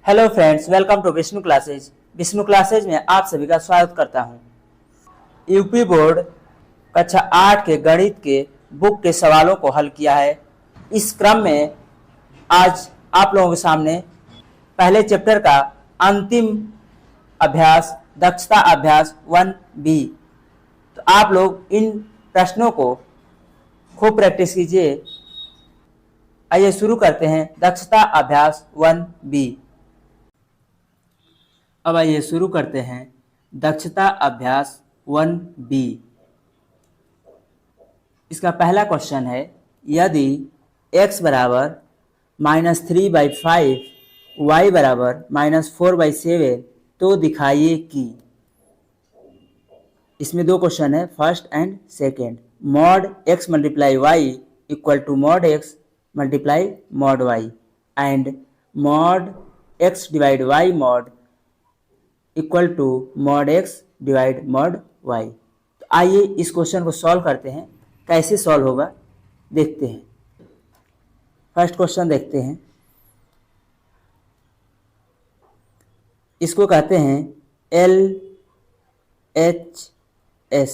Hello friends, welcome to Vishnu classes. Vishnu classes में आप सभी का स्वागत करता हूं। यूपी बोर्ड कक्षा 8 के गणित के बुक के सवालों को हल किया है। इस क्रम में आज आप लोगों के सामने पहले चैप्टर का अंतिम अभ्यास दक्षता अभ्यास 1B। तो आप लोग इन प्रश्नों को खूब प्रैक्टिस कीजिए। आइए शुरू करते हैं दक्षता अभ्यास 1B। अब आइए शुरू करते हैं दक्षता अभ्यास 1B। इसका पहला क्वेश्चन है, यदि x बराबर -3/5 y बराबर -4/7 तो दिखाइए कि। इसमें दो क्वेश्चन है, first and second. Mod x multiply y equal to mod x multiply mod y and mod x divide y mod equal to mod x divide mod y। तो आइए इस क्वेश्चन को सॉल्व करते हैं। कैसे सॉल्व होगा देखते हैं। फर्स्ट क्वेश्चन देखते हैं। इसको कहते हैं LHS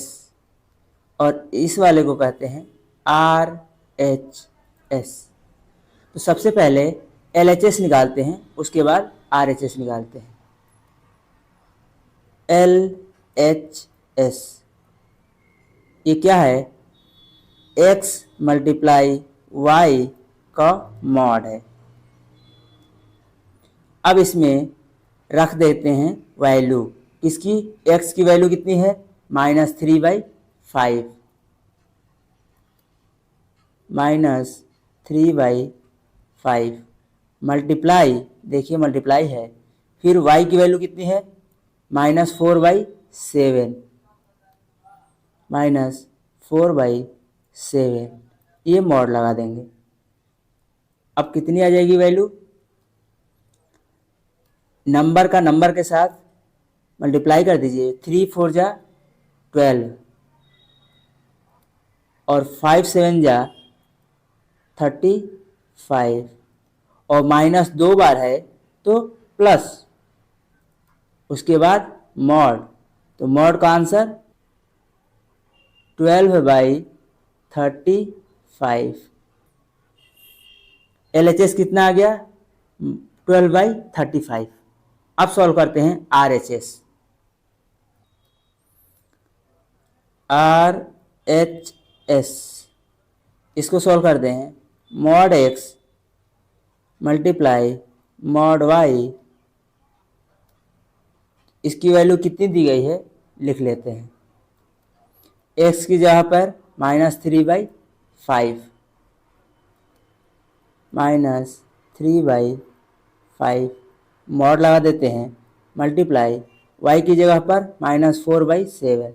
और इस वाले को कहते हैं RHS। तो सबसे पहले LHS निकालते हैं, उसके बाद RHS निकालते हैं। LHS ये क्या है? x मल्टीप्लाई y का मॉड है। अब इसमें रख देते हैं वैल्यू। इसकी x की वैल्यू कितनी है? -3/5 -3/5 मल्टीप्लाई, देखिए मल्टीप्लाई है, फिर y की वैल्यू कितनी है? -4/7 -4/7 ये मॉड लगा देंगे। अब कितनी आ जाएगी वैल्यू? नंबर का नंबर के साथ मल्टीप्लाई कर दीजिए। 3 4 जा 12 और 5 7 जा 35 और माइनस 2 बार है तो प्लस, उसके बाद मॉड। तो मॉड का आंसर 12/35। LHS कितना आ गया? 12/35। अब सॉल्व करते हैं RHS। RHS इसको सॉल्व कर दें हैं। Mod x multiply mod y, इसकी वैल्यू कितनी दी गई है लिख लेते हैं। x की जगह पर -3/5 -3/5 मॉड लगा देते हैं, मल्टीप्लाई y की जगह पर -4/7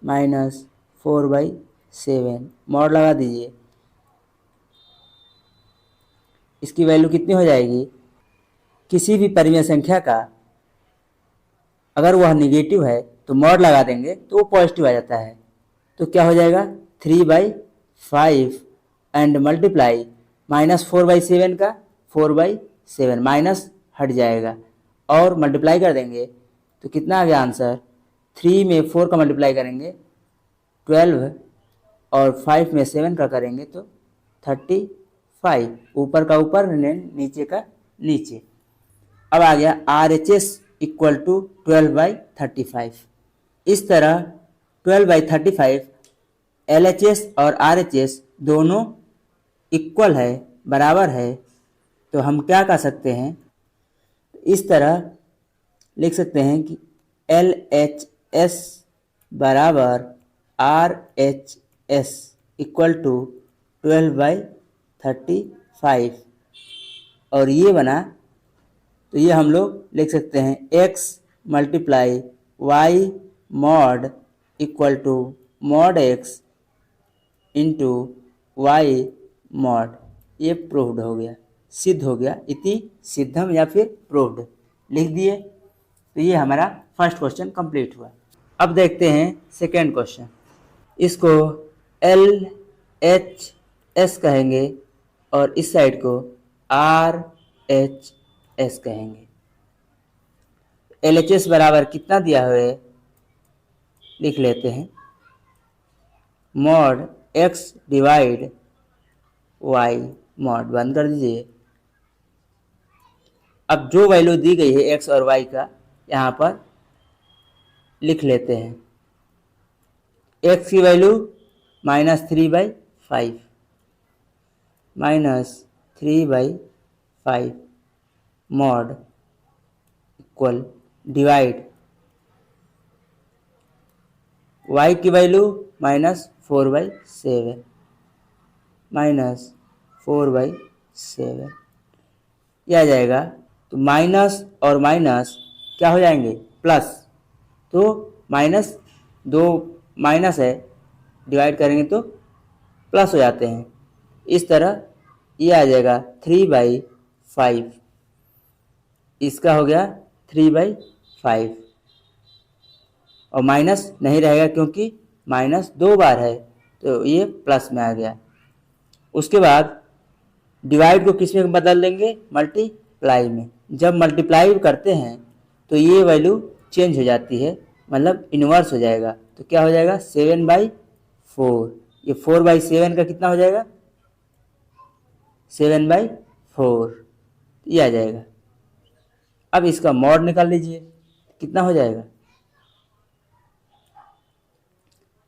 -4/7 मॉड लगा दीजिए। इसकी वैल्यू कितनी हो जाएगी? किसी भी परिमेय संख्या का अगर वह निगेटिव है तो मॉड लगा देंगे तो वो पॉजिटिव आ जाता है। तो क्या हो जाएगा? 3/5 एंड मल्टीप्लाई -4/7 का 4/7 माइनस हट जाएगा और मल्टीप्लाई कर देंगे तो कितना आ गया आंसर? 3 में 4 का मल्टीप्लाई करेंगे 12 और 5 में 7 का करेंगे तो 35। ऊपर का ऊपर नीचे का नीचे। अब आ गया RHS इक्वल टू 12/35। इस तरह 12/35 LHS और RHS दोनों इक्वल है, बराबर है। तो हम क्या कर सकते हैं? इस तरह लिख सकते हैं कि LHS बराबर RHS इक्वल टू 12/35 और ये बना। तो ये हम लोग लिख सकते हैं x multiply y mod equal to mod x into y mod. ये प्रूव्ड हो गया, सिद्ध हो गया। इति सिद्धम या फिर प्रूव्ड लिख दिए। तो ये हमारा फर्स्ट क्वेश्चन कंप्लीट हुआ। अब देखते हैं सेकेंड क्वेश्चन। इसको LHS कहेंगे और इस साइड को RHS एस कहेंगे। LHS बराबर कितना दिया हुआ है लिख लेते हैं, mod x divide y, mod बंद कर दीजिए। अब जो वैल्यू दी गई है x और y का यहाँ पर लिख लेते हैं। x की value -3/5, -3/5 mod equal divide y की वैल्यू -4/7, -4/7 ये आ जाएगा। तो माइनस और माइनस क्या हो जाएंगे, प्लस। तो माइनस, दो माइनस है, डिवाइड करेंगे तो प्लस हो जाते हैं। इस तरह ये आ जाएगा 3/5, इसका हो गया 3/5 और माइनस नहीं रहेगा क्योंकि माइनस 2 बार है तो ये प्लस में आ गया। उसके बाद डिवाइड को किस में बदल देंगे, मल्टीप्लाई में। जब मल्टीप्लाई करते हैं तो ये वैल्यू चेंज हो जाती है, मतलब इन्वर्स हो जाएगा। तो क्या हो जाएगा 7/4, ये 4/7 का कितना हो जाएगा 7/4, ये आ जाएगा। अब इसका मॉड निकाल लीजिए, कितना हो जाएगा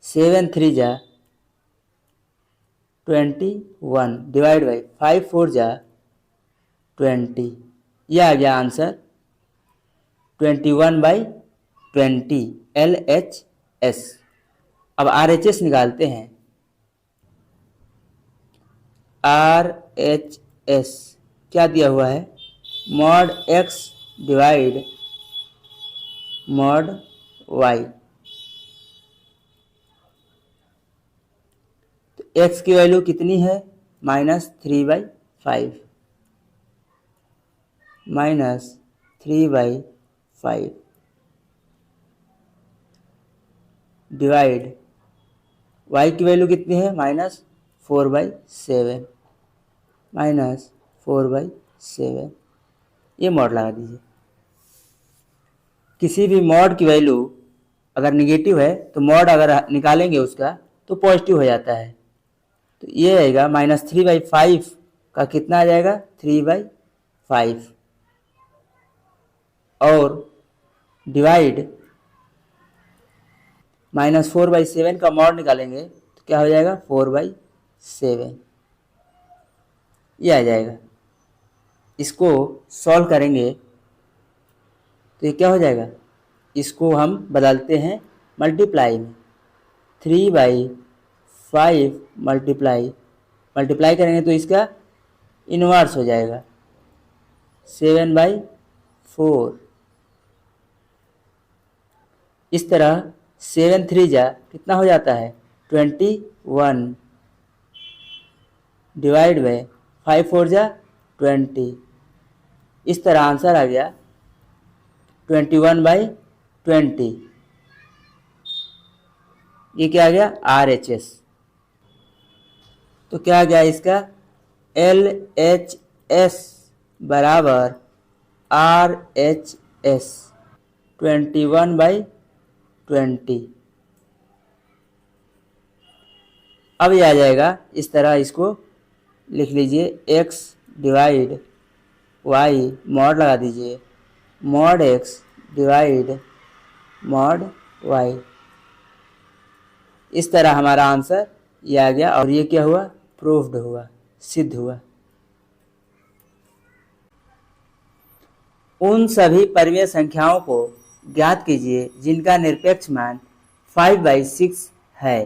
7 3 जा 21 डिवाइड बाई 5 4 जा 20, यह आ गया आंसर 21/20 LHS। अब RHS निकालते हैं। RHS क्या दिया हुआ है, mod x divide mod y। तो x की वैल्यू कितनी है -3/5, -3/5 डिवाइड y की वैल्यू कितनी है -4/7, -4/7 ये मॉड लगा दीजिए। किसी भी मॉड की वैल्यू अगर निगेटिव है तो मॉड अगर निकालेंगे उसका तो पॉजिटिव हो जाता है। तो ये आएगा -3/5 का कितना आ जाएगा 3/5 और डिवाइड -4/7 का मॉड निकालेंगे तो क्या हो जाएगा 4/7, ये आ जाएगा। इसको सॉल्व करेंगे तो ये क्या हो जाएगा, इसको हम बदलते हैं मल्टीप्लाई में। 3/5 मल्टीप्लाई करेंगे तो इसका इनवर्स हो जाएगा 7/4। इस तरह 7 3 जा कितना हो जाता है 21 डिवाइड बाय 5 4 जा 20। इस तरह आंसर आ गया 21/20। ये क्या आ गया RHS। तो क्या आ गया इसका LHS बराबर RHS 21/20। अब ये आ जाएगा इस तरह, इसको लिख लीजिए x डिवाइड y, मॉड लगा दीजिए, mod x divide mod y। इस तरह हमारा आंसर ये आ गया और ये क्या हुआ, प्रूव्ड हुआ, सिद्ध हुआ। उन सभी परिमेय संख्याओं को ज्ञात कीजिए जिनका निरपेक्ष मान 5/6 है।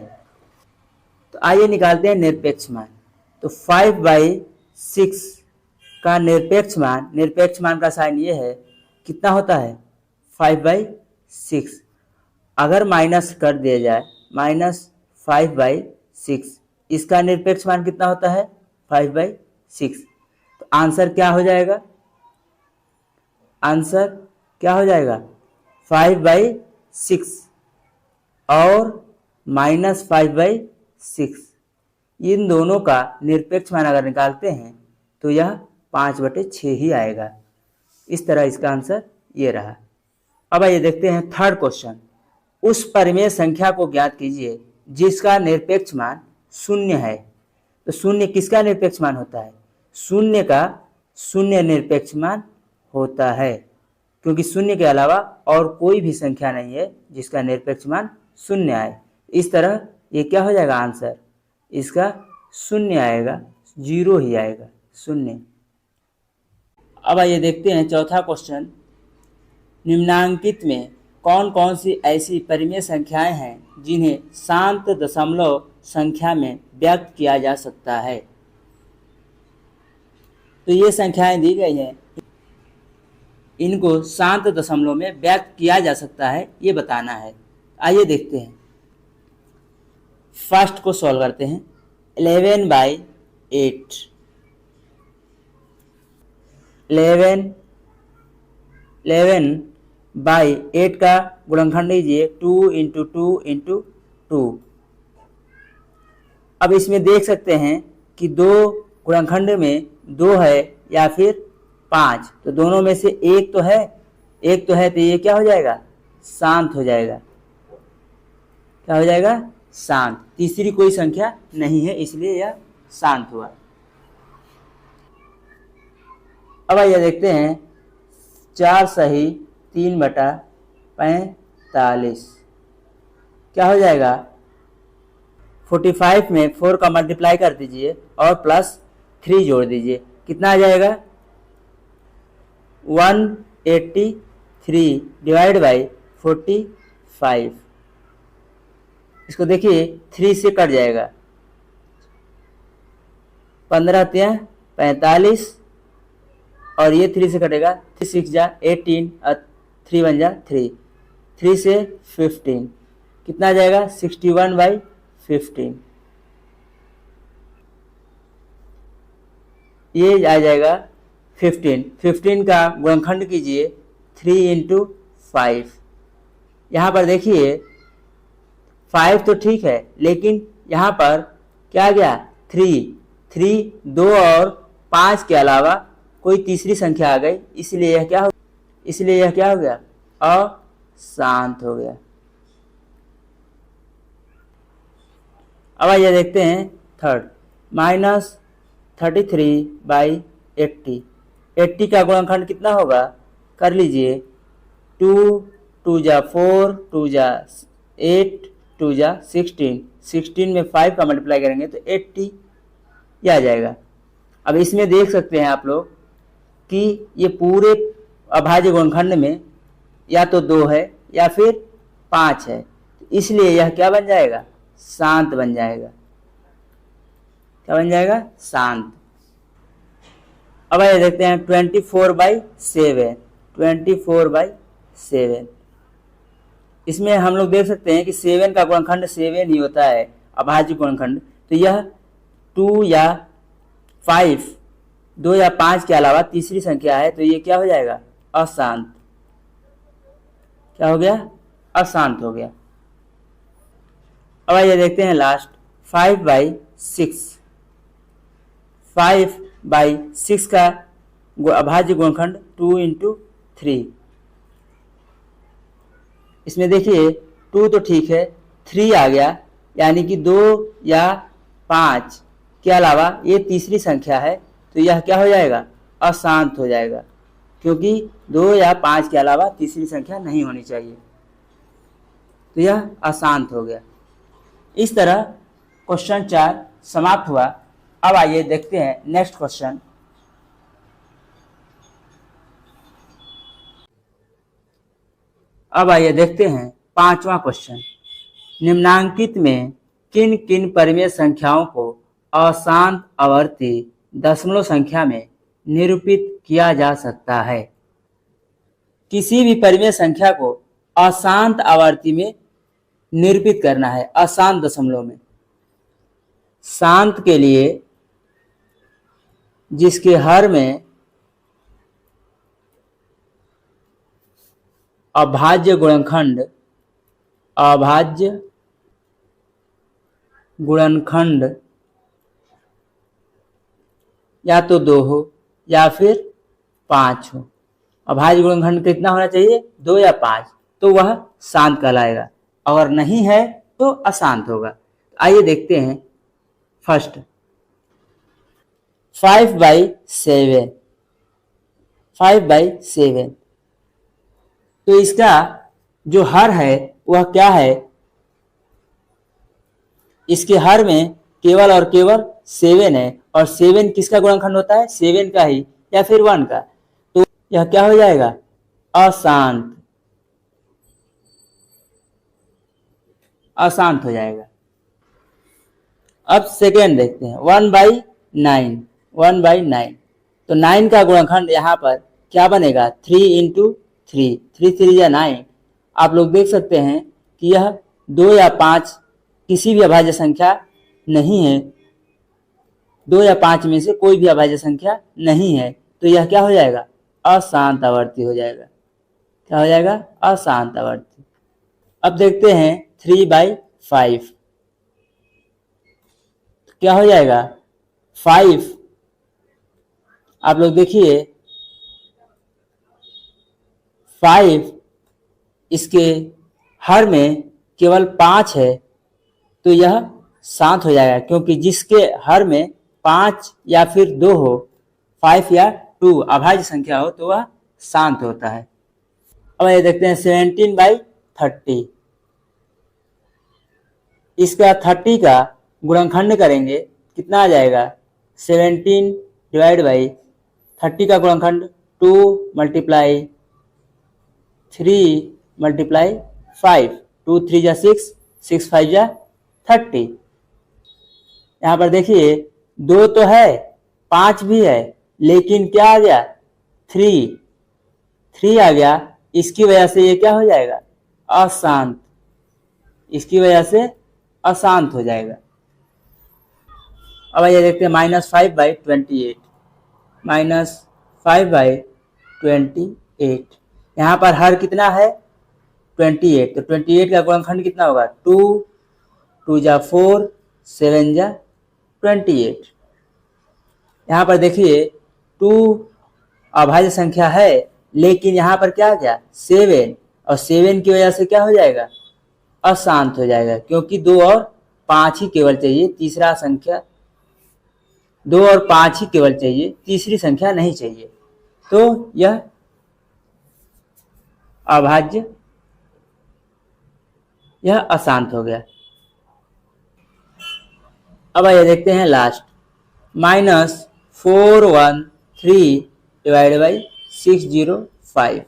तो आइए निकालते हैं निरपेक्ष मान। तो 5/6 का निरपेक्ष मान का साइन ये है, कितना होता है 5/6। अगर माइनस कर दिया जाए -5/6, इसका निरपेक्ष मान कितना होता है 5/6। तो आंसर क्या हो जाएगा, आंसर क्या हो जाएगा 5/6 और -5/6, इन दोनों का निरपेक्ष मान अगर निकालते हैं तो यह 5/6 ही आएगा। इस तरह इसका आंसर ये रहा। अब आइए देखते हैं थर्ड क्वेश्चन। उस परिमेय संख्या को ज्ञात कीजिए जिसका निरपेक्ष मान शून्य है। तो शून्य किसका निरपेक्ष मान होता है? शून्य का शून्य निरपेक्ष मान होता है, क्योंकि शून्य के अलावा और कोई भी संख्या नहीं है जिसका निरपेक्ष मान शून्य आए। इस तरह ये क्या हो जाएगा आंसर? इसका शून्य आएगा, जीरो ही आएगा, शून्य। अब आइए देखते हैं चौथा क्वेश्चन। निम्नांकित में कौन कौन सी ऐसी परिमेय संख्याएं हैं जिन्हें शांत दशमलव संख्या में व्यक्त किया जा सकता है? तो ये संख्याएं दी गई हैं, इनको शांत दशमलव में व्यक्त किया जा सकता है, ये बताना है। आइए देखते हैं। फर्स्ट को सॉल्व करते हैं। 11/8 11/8 का गुणनखंड लीजिए 2 × 2 × 2। अब इसमें देख सकते हैं कि दो गुणनखंड में 2 है या फिर 5, तो दोनों में से एक तो है, तो ये क्या हो जाएगा? शांत हो जाएगा। क्या हो जाएगा? शांत। तीसरी कोई संख्या नहीं है, इसलिए यह शांत हुआ। अब आइए देखते हैं 4 सही 3/45 क्या हो जाएगा? 45 में 4 का मल्टीप्लाई कर दीजिए और +3 जोड़ दीजिए, कितना आ जाएगा? 183 डिवाइड बाई 45। इसको देखिए 3 से कट जाएगा, 15 × 45 और ये 3 से कटेगा, 3 × 6 = 18 और 3 × 1 = 3, 3 से 15 कितना आ जाएगा? 61/15। ये आ जाएगा 15 का गुणनखंड कीजिए 3 × 5। यहाँ पर देखिए 5 तो ठीक है, लेकिन यहाँ पर क्या गया? 3 2 और 5 के अलावा कोई तीसरी संख्या आ गई, इसलिए यह क्या हो गया? अशांत हो गया। अब आइए देखते हैं थर्ड। -33/80 80 का गुणनखंड कितना होगा? कर लीजिए। 2 2 × 4 2 × 8 2 × 16 16 में 5 का मल्टीप्लाई करेंगे तो 80 ये आ जाएगा। अब इसमें देख सकते हैं आप लोग कि ये पूरे अभाज्य गुणनखंड में या तो 2 है या फिर 5 है, इसलिए यह क्या बन जाएगा? शांत बन जाएगा। क्या बन जाएगा? शांत। अब आइए देखते हैं 24/7 24/7। इसमें हम लोग देख सकते हैं कि 7 का गुणनखंड 7 ही होता है, अभाज्य गुणनखंड। तो यह 2 या 5 2 या 5 के अलावा तीसरी संख्या है, तो ये क्या हो जाएगा? अशांत। क्या हो गया? अशांत हो गया। अब आइए देखते हैं लास्ट 5/6 5/6 का अभाज्य गुणनखंड 2 × 3। इसमें देखिए 2 तो ठीक है, 3 आ गया, यानी कि 2 या 5 के अलावा ये तीसरी संख्या है, तो यह क्या हो जाएगा? अशांत हो जाएगा, क्योंकि 2 या 5 के अलावा तीसरी संख्या नहीं होनी चाहिए, तो यह अशांत हो गया। इस तरह क्वेश्चन 4 समाप्त हुआ। अब आइए देखते हैं नेक्स्ट क्वेश्चन। अब आइए देखते हैं 5वां क्वेश्चन। निम्नांकित में किन किन परिमेय संख्याओं को अशांत आवर्ती दशमलव संख्या में निरूपित किया जा सकता है? किसी भी परिमेय संख्या को अशांत आवर्ती में निरूपित करना है, अशांत दशमलव में। शांत के लिए जिसके हर में अभाज्य गुणनखंड या तो 2 हो या फिर 5 हो, अभाज्य गुणनखंड कितना होना चाहिए, 2 या 5, तो वह शांत कहलाएगा। अगर नहीं है तो अशांत होगा। आइए देखते हैं फर्स्ट 5/7, 5/7। तो इसका जो हर है वह क्या है, इसके हर में केवल और केवल 7 है, और 7 किसका गुणनखंड होता है, 7 का ही या फिर 1 का। तो यह क्या हो जाएगा, अशांत, अशांत हो जाएगा। अब सेकेंड देखते हैं 1/9, 1/9। तो 9 का गुणनखंड यहाँ पर क्या बनेगा, 3 × 3, 3 3 या 9। आप लोग देख सकते हैं कि यह 2 या 5 किसी भी अभाज्य संख्या नहीं है, 2 या 5 में से कोई भी अभाज्य संख्या नहीं है, तो यह क्या हो जाएगा, अशांत आवर्ती हो जाएगा। क्या हो जाएगा, अशांत आवर्ती। अब देखते हैं 3/5, क्या हो जाएगा, 5, आप लोग देखिए 5 इसके हर में केवल 5 है, तो यह शांत हो जाएगा, क्योंकि जिसके हर में 5 या फिर 2 हो, 5 या 2 अभाज्य संख्या हो, तो वह शांत होता है। अब ये देखते हैं 17/30। इसका 30 का गुणनखंड करेंगे, कितना आ जाएगा, 17/30 का गुणनखंड 2 × 3 × 5, 2 3 जा 6, 6 5 जा 30। यहाँ पर देखिए 2 तो है, 5 भी है, लेकिन क्या आ गया, 3 आ गया। इसकी वजह से ये क्या हो जाएगा, अशांत, इसकी वजह से अशांत हो जाएगा। अब ये देखते हैं -5/28, -5/28। यहाँ पर हर कितना है, 28, तो 28 का गुणनखंड कितना होगा, 2 2 जा 4, 7 जा 28। यहाँ पर देखिए 2 अभाज्य संख्या है, लेकिन यहाँ पर क्या आ गया, 7, और 7 की वजह से क्या हो जाएगा, अशांत हो जाएगा, क्योंकि 2 और 5 ही केवल चाहिए, तीसरा संख्या 2 और 5 ही केवल चाहिए, तीसरी संख्या नहीं चाहिए, तो यह अभाज्य, यह अशांत हो गया। अब आइए देखते हैं लास्ट -413/605।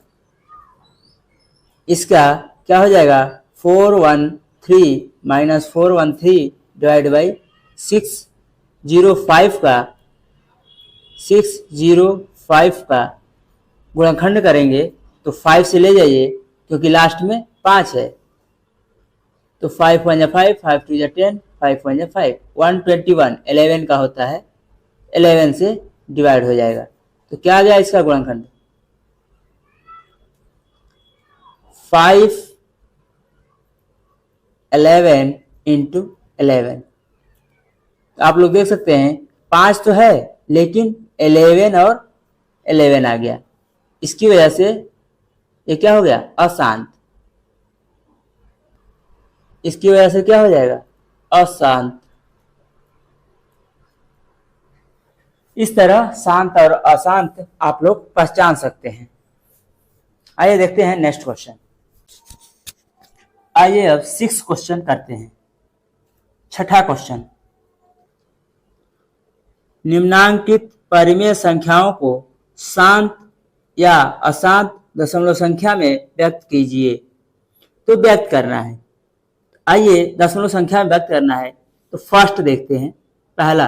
इसका क्या हो जाएगा, 413/605 का गुणनखंड करेंगे, तो 5 से ले जाइए, क्योंकि लास्ट में 5 है, तो 5 1 5, 5 2 10, 5 1 5, 121 11 का होता है, 11 से डिवाइड हो जाएगा। तो क्या आ गया इसका गुणनखंड, 5 11 × 11। आप लोग देख सकते हैं 5 तो है, लेकिन 11 और 11 आ गया, इसकी वजह से ये क्या हो गया, अशांत, इसकी वजह से क्या हो जाएगा, अशांत। इस तरह शांत और अशांत आप लोग पहचान सकते हैं। आइए देखते हैं नेक्स्ट क्वेश्चन। आइए अब 6 क्वेश्चन करते हैं। छठा क्वेश्चन, निम्नांकित परिमेय संख्याओं को शांत या अशांत दशमलव संख्या में व्यक्त कीजिए। तो व्यक्त करना है, आइए दशमलव संख्या में व्यक्त करना है। तो फर्स्ट देखते हैं, पहला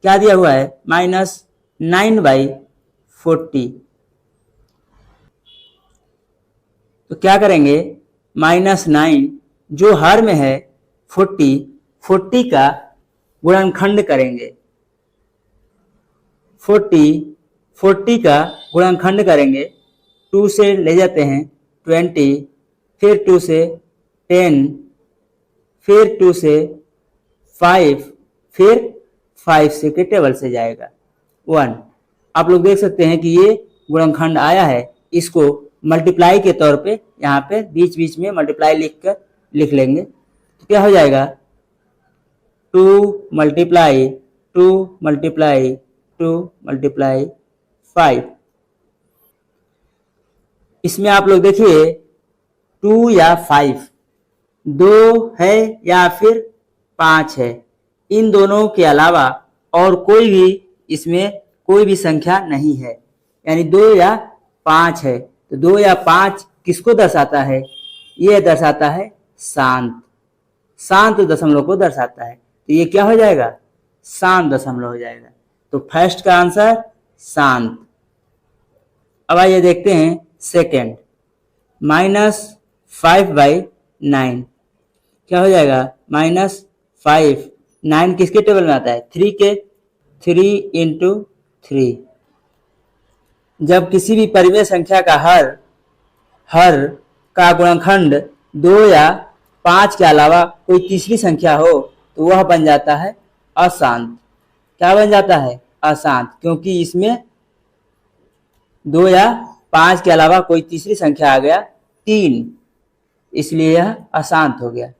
क्या दिया हुआ है, -9/40। तो क्या करेंगे, -9 जो हर में है 40 का गुणनखंड करेंगे, 40 का गुणनखंड करेंगे, 2 से ले जाते हैं 20, फिर 2 से 10, फिर 2 से 5, फिर 5 से के टेबल से जाएगा 1। आप लोग देख सकते हैं कि ये गुणनखंड आया है, इसको मल्टीप्लाई के तौर पे यहाँ पे बीच बीच में मल्टीप्लाई लिख लेंगे। तो क्या हो जाएगा, 2 मल्टीप्लाई 2 मल्टीप्लाई 2 मल्टीप्लाई 5। इसमें आप लोग देखिए 2 या 5, 2 है या फिर 5 है, इन दोनों के अलावा और कोई भी इसमें कोई भी संख्या नहीं है, यानी 2 या 5 है। तो 2 या 5 किसको दर्शाता है, ये दर्शाता है शांत दशमलव को दर्शाता है। तो ये क्या हो जाएगा, शांत दशमलव हो जाएगा। तो फर्स्ट का आंसर शांत। अब आइए देखते हैं सेकेंड, -5/9 क्या हो जाएगा, -5, 9 किसके टेबल में आता है, 3 के, 3 × 3। जब किसी भी परिमेय संख्या का हर का गुणनखंड 2 या 5 के अलावा कोई तीसरी संख्या हो तो वह बन जाता है अशांत। क्या बन जाता है, अशांत, क्योंकि इसमें 2 या 5 के अलावा कोई तीसरी संख्या आ गया 3, इसलिए यह अशांत हो गया।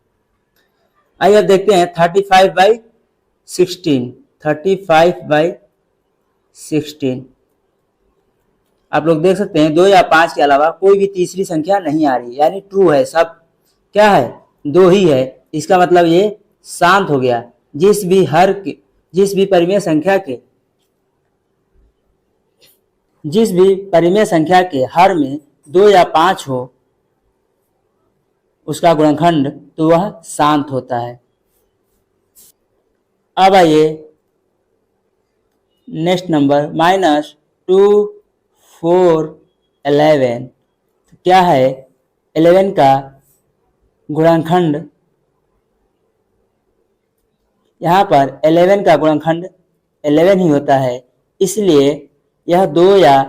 आइए अब देखते हैं 35/16। 35/16 आप लोग देख सकते हैं 2 या 5 के अलावा कोई भी तीसरी संख्या नहीं आ रही, यानी ट्रू है, सब क्या है, 2 ही है। इसका मतलब ये शांत हो गया। जिस भी परिमेय संख्या के हर में 2 या 5 हो उसका गुणनखंड, तो वह शांत होता है। अब आइए नेक्स्ट नंबर, -2, 4, 11। क्या है, 11 का गुणनखंड, यहाँ पर 11 का गुणनखंड 11 ही होता है, इसलिए यह 2 या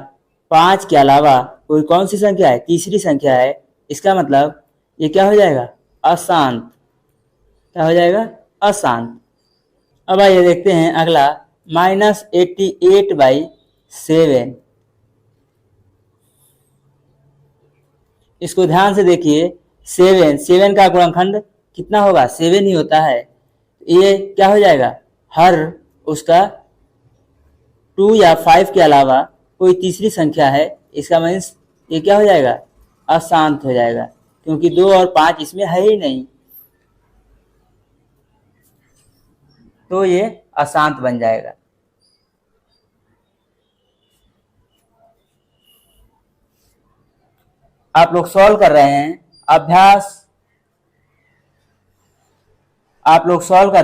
5 के अलावा कोई कौन सी संख्या है, तीसरी संख्या है। इसका मतलब ये क्या हो जाएगा, अशांत। क्या हो जाएगा, अशांत। अब आइए देखते हैं अगला, -88/7। इसको ध्यान से देखिए, 7 का गुणनखंड कितना होगा, 7 ही होता है। ये क्या हो जाएगा, हर उसका 2 या 5 के अलावा कोई तीसरी संख्या है, इसका मीन्स ये क्या हो जाएगा, अशांत हो जाएगा, क्योंकि 2 और 5 इसमें है ही नहीं, तो ये अशांत बन जाएगा। आप लोग सॉल्व कर रहे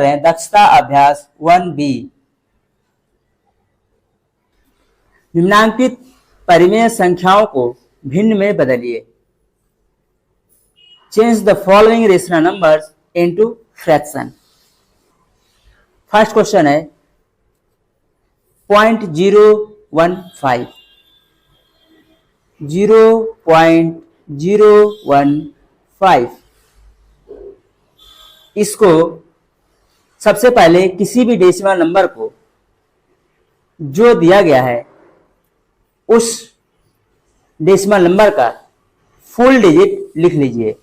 हैं दक्षता अभ्यास 1B। निम्नांकित परिमेय संख्याओं को भिन्न में बदलिए। Change the following rational numbers into fraction. First question है 0.015, 0.015। इसको सबसे पहले किसी भी डेसिमल नंबर को जो दिया गया है उस डेसिमल नंबर का फुल डिजिट लिख लीजिए।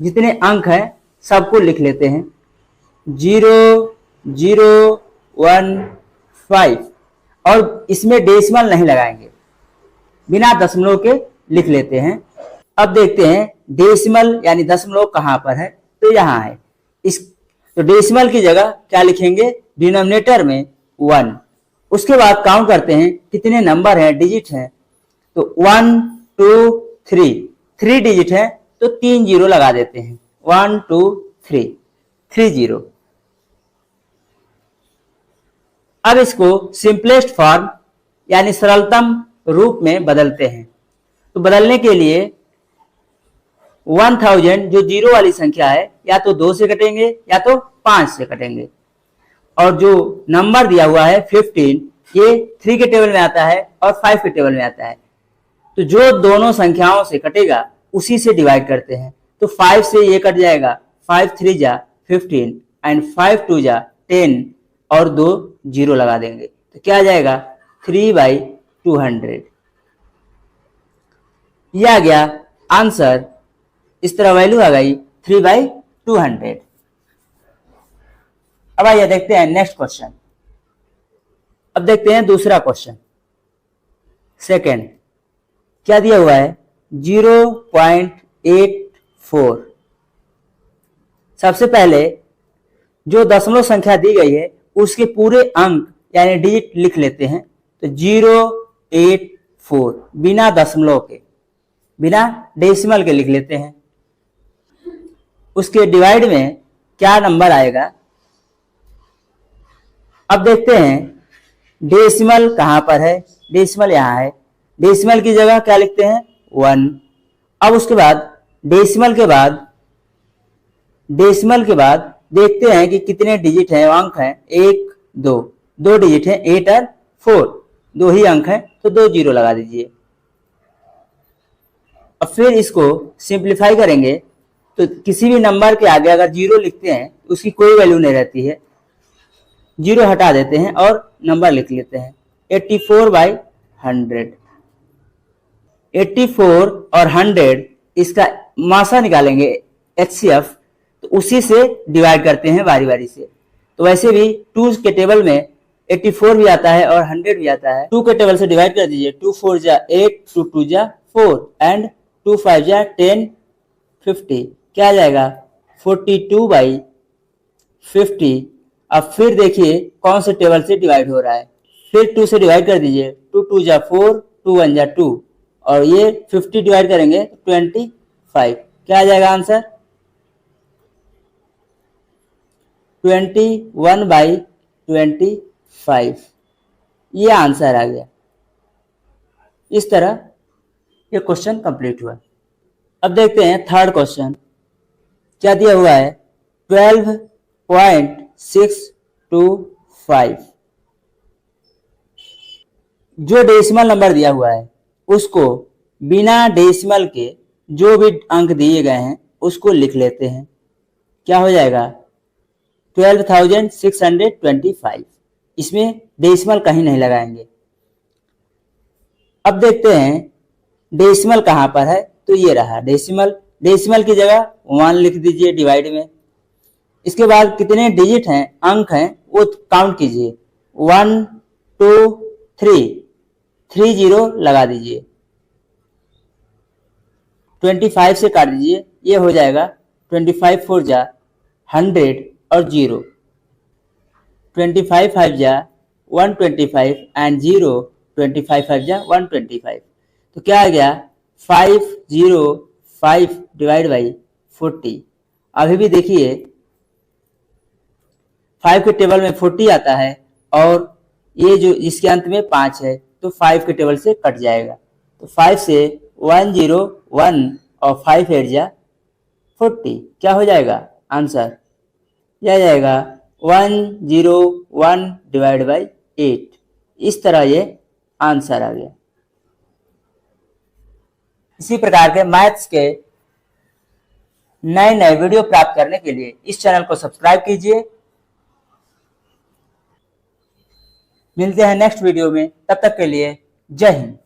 जितने अंक हैं सबको लिख लेते हैं। 0.015 और इसमें डेसिमल नहीं लगाएंगे, बिना दशमलव के लिख लेते हैं। अब देखते हैं डेसिमल यानी दशमलव कहाँ पर है, तो यहाँ है। तो डेसिमल की जगह क्या लिखेंगे, डिनोमिनेटर में 1। उसके बाद काउंट करते हैं कितने नंबर हैं, डिजिट हैं। तो 1 2 3 डिजिट है, तो 3 जीरो लगा देते हैं। 1 2 3 0। अब इसको सिंपलेस्ट फॉर्म यानी सरलतम रूप में बदलते हैं। तो बदलने के लिए 1000 जो जीरो वाली संख्या है, या तो 2 से कटेंगे या तो 5 से कटेंगे। और जो नंबर दिया हुआ है 15, ये 3 के टेबल में आता है और 5 के टेबल में आता है। तो जो दोनों संख्याओं से कटेगा उसी से डिवाइड करते हैं। तो 5 से ये कट जाएगा, 5 3 जा 15 एंड 5 2 जा 10 और 2 जीरो लगा देंगे। तो क्या आ जाएगा, 3/200। ये आ गया आंसर। इस तरह वैल्यू आ गई 3/200। अब आइए देखते हैं नेक्स्ट क्वेश्चन। अब देखते हैं दूसरा क्वेश्चन। सेकंड क्या दिया हुआ है 0.84। सबसे पहले जो दशमलव संख्या दी गई है उसके पूरे अंक यानी डिजिट लिख लेते हैं। तो 084 बिना दशमलव के, बिना डेसिमल के लिख लेते हैं। उसके डिवाइड में क्या नंबर आएगा। अब देखते हैं डेसिमल कहां पर है। डेसिमल यहां है। डेसिमल की जगह क्या लिखते हैं 1। अब उसके बाद डेसिमल के बाद देखते हैं कि कितने डिजिट हैं, अंक हैं 1 2। 2 डिजिट हैं 8 और 4, 2 ही अंक हैं तो 2 जीरो लगा दीजिए। अब फिर इसको सिंप्लीफाई करेंगे तो किसी भी नंबर के आगे अगर 0 लिखते हैं उसकी कोई वैल्यू नहीं रहती है। 0 हटा देते हैं और नंबर लिख लेते हैं 84/100। 84 और 100 इसका मासा निकालेंगे HCF, तो उसी से डिवाइड करते हैं बारी बारी से। तो वैसे भी 2 के टेबल में 84 भी आता है और 100 भी आता है। 2 के टेबल से डिवाइड कर दीजिए। 2 4 जा 8, 2 2 जा 4 एंड 2 5 जा 10, 50। क्या आ जाएगा 42/50। अब फिर देखिए कौन से टेबल से डिवाइड हो रहा है। फिर 2 से डिवाइड कर दीजिए। 2 2 जा 4, 2 1 जा 2 और ये 50 डिवाइड करेंगे तो 25। क्या आ जाएगा आंसर 21/25। ये आंसर आ गया। इस तरह ये क्वेश्चन कंप्लीट हुआ। अब देखते हैं थर्ड क्वेश्चन। क्या दिया हुआ है 12.625। जो डेसिमल नंबर दिया हुआ है उसको बिना डेसिमल के जो भी अंक दिए गए हैं उसको लिख लेते हैं। क्या हो जाएगा 12,625। इसमें डेसिमल कहीं नहीं लगाएंगे। अब देखते हैं डेसिमल कहां पर है। तो ये रहा डेसिमल। डेसिमल की जगह 1 लिख दीजिए डिवाइड में। इसके बाद कितने डिजिट हैं, अंक हैं, वो काउंट कीजिए। 1 2 3, 3 जीरो लगा दीजिए। 25 से काट दीजिए। ये हो जाएगा 25 4 जा 100 और 0। 25 5 जा 125 एंड 0, 25 5 जा 125। तो क्या आ गया 505 डिवाइड बाई 40। अभी भी देखिए 5 के टेबल में 40 आता है और ये जो इसके अंत में 5 है तो 5 के टेबल से कट जाएगा। तो 5 से 101 और 5 8 जा 40। क्या हो जाएगा आंसर, यह जाएगा 101 डिवाइड बाई 8। इस तरह ये आंसर आ गया। इसी प्रकार के मैथ्स के नए नए वीडियो प्राप्त करने के लिए इस चैनल को सब्सक्राइब कीजिए। मिलते हैं नेक्स्ट वीडियो में, तब तक के लिए जय हिंद।